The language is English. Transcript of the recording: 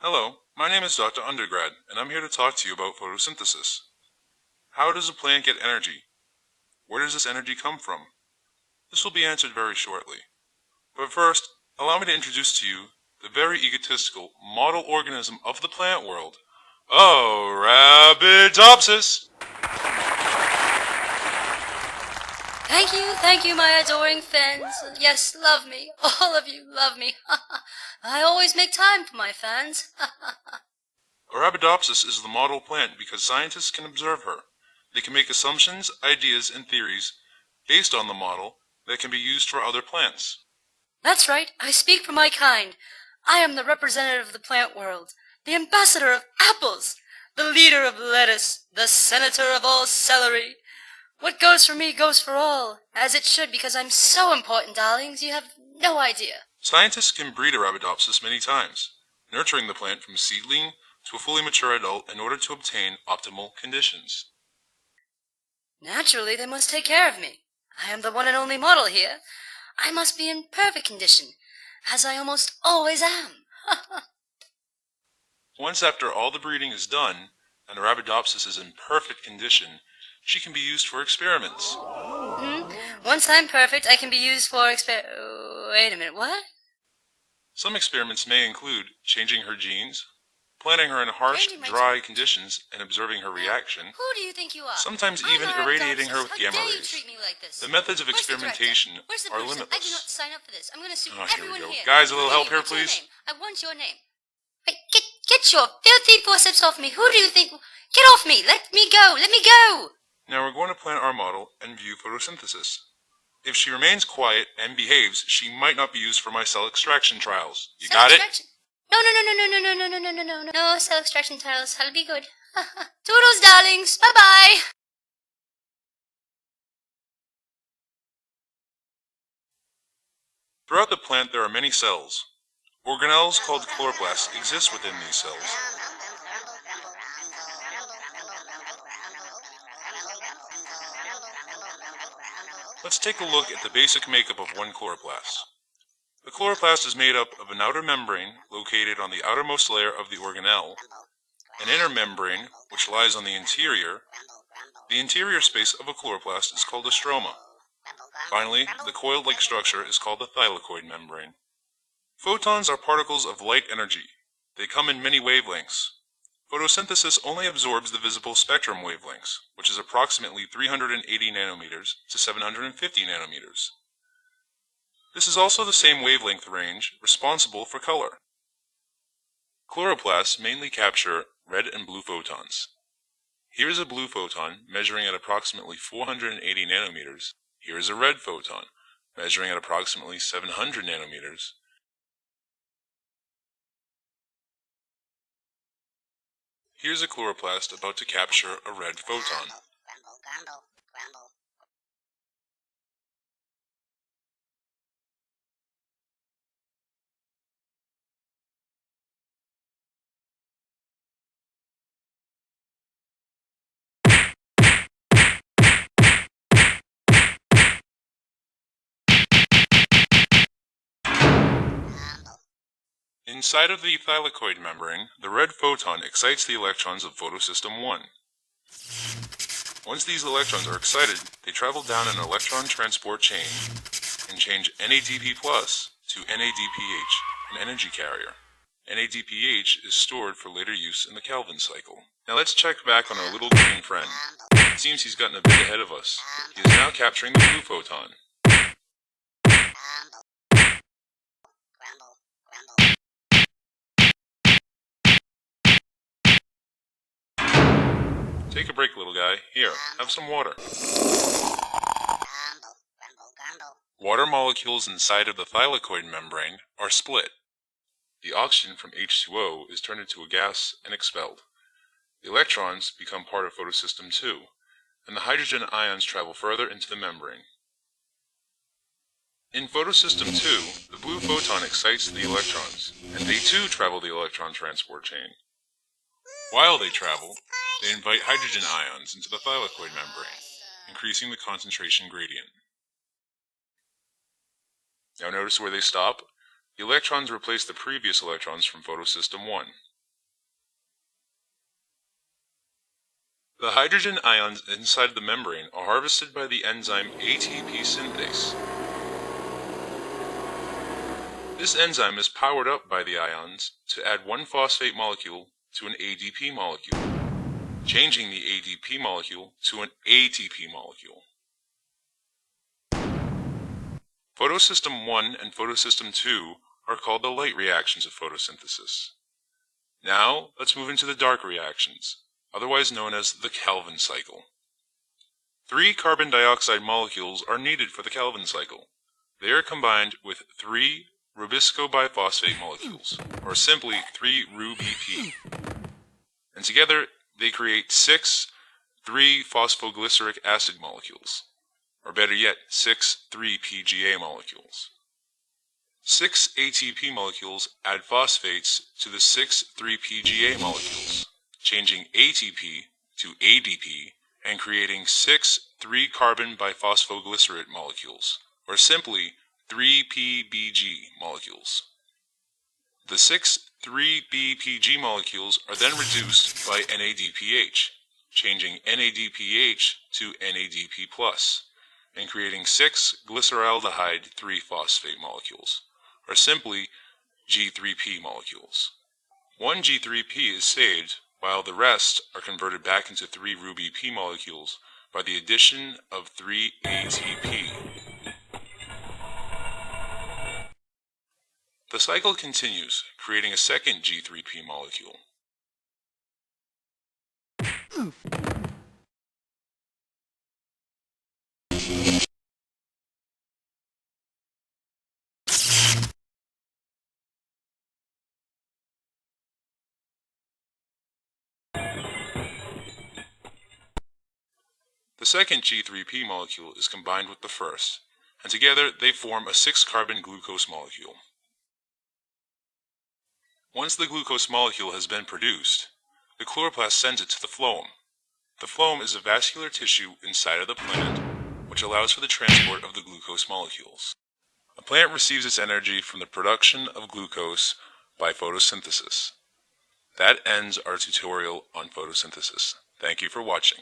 Hello, my name is Dr. Undergrad, and I'm here to talk to you about photosynthesis. How does a plant get energy? Where does this energy come from? This will be answered very shortly. But first, allow me to introduce to you the very egotistical model organism of the plant world, Arabidopsis! Thank you, my adoring fans. Yes, love me. All of you love me. I always make time for my fans. Arabidopsis is the model plant because scientists can observe her. They can make assumptions, ideas, and theories based on the model that can be used for other plants. That's right, I speak for my kind. I am the representative of the plant world, the ambassador of apples, the leader of lettuce, the senator of all celery. What goes for me goes for all, as it should, because I'm so important, darlings, you have no idea. Scientists can breed Arabidopsis many times, nurturing the plant from seedling to a fully mature adult in order to obtain optimal conditions. Naturally, they must take care of me. I am the one and only model here. I must be in perfect condition, as I almost always am. Once after all the breeding is done, and Arabidopsis is in perfect condition, she can be used for experiments. Once I'm perfect, I can be used for wait a minute, what? Some experiments may include changing her genes, planting her in harsh, dry conditions and observing her reaction, Who do you think you are? sometimes even irradiating her with gamma rays. The methods of experimentation are I did not limitless. sign up for this. I'm going to sue Oh, here we everyone go. here. Guys, a little help here, What's your please? name? I want your name. Wait, get your filthy forceps off me. Who do you think? Get off me. Let me go. Let me go. Now we're going to plant our model and view photosynthesis. If she remains quiet and behaves, she might not be used for my cell extraction trials. You got it? No, cell extraction trials. I'll be good. Toodles, darlings. Bye-bye. Throughout the plant there are many cells. Organelles called chloroplasts exist within these cells. Let's take a look at the basic makeup of one chloroplast. The chloroplast is made up of an outer membrane located on the outermost layer of the organelle, an inner membrane which lies on the interior. The interior space of a chloroplast is called a stroma. Finally, the coiled-like structure is called the thylakoid membrane. Photons are particles of light energy. They come in many wavelengths. Photosynthesis only absorbs the visible spectrum wavelengths, which is approximately 380 nanometers to 750 nanometers. This is also the same wavelength range responsible for color. Chloroplasts mainly capture red and blue photons. Here is a blue photon measuring at approximately 480 nanometers. Here is a red photon measuring at approximately 700 nanometers. Here's a chloroplast about to capture a red photon. Inside of the thylakoid membrane, the red photon excites the electrons of photosystem 1. Once these electrons are excited, they travel down an electron transport chain and change NADP+ to NADPH, an energy carrier. NADPH is stored for later use in the Kelvin cycle. Now let's check back on our little green friend. It seems he's gotten a bit ahead of us. He is now capturing the blue photon. Take a break, little guy. Here, have some water. Water molecules inside of the thylakoid membrane are split. The oxygen from H2O is turned into a gas and expelled. The electrons become part of photosystem 2, and the hydrogen ions travel further into the membrane. In photosystem 2, the blue photon excites the electrons, and they too travel the electron transport chain. While they travel, they invite hydrogen ions into the thylakoid membrane, increasing the concentration gradient. Now notice where they stop? The electrons replace the previous electrons from photosystem 1. The hydrogen ions inside the membrane are harvested by the enzyme ATP synthase. This enzyme is powered up by the ions to add one phosphate molecule to an ADP molecule, changing the ADP molecule to an ATP molecule. Photosystem 1 and photosystem 2 are called the light reactions of photosynthesis. Now, let's move into the dark reactions, otherwise known as the Calvin cycle. 3 carbon dioxide molecules are needed for the Calvin cycle. They are combined with 3 rubisco biphosphate molecules, or simply 3 Ru-BP. And together, they create 6 3-phosphoglyceric acid molecules, or better yet, 6 3-PGA molecules. 6 ATP molecules add phosphates to the 6 3-PGA molecules, changing ATP to ADP and creating 6 3-carbon biphosphoglycerate molecules, or simply 3-PBG molecules. The 6 3-BPG molecules are then reduced by NADPH, changing NADPH to NADP+, and creating 6 glyceraldehyde 3-phosphate molecules, or simply G3P molecules. 1 G3P is saved, while the rest are converted back into 3 Ru-BP molecules by the addition of 3 ATP. The cycle continues, creating a second G3P molecule. The second G3P molecule is combined with the first, and together they form a 6-carbon glucose molecule. Once the glucose molecule has been produced, the chloroplast sends it to the phloem. The phloem is a vascular tissue inside of the plant, which allows for the transport of the glucose molecules. A plant receives its energy from the production of glucose by photosynthesis. That ends our tutorial on photosynthesis. Thank you for watching.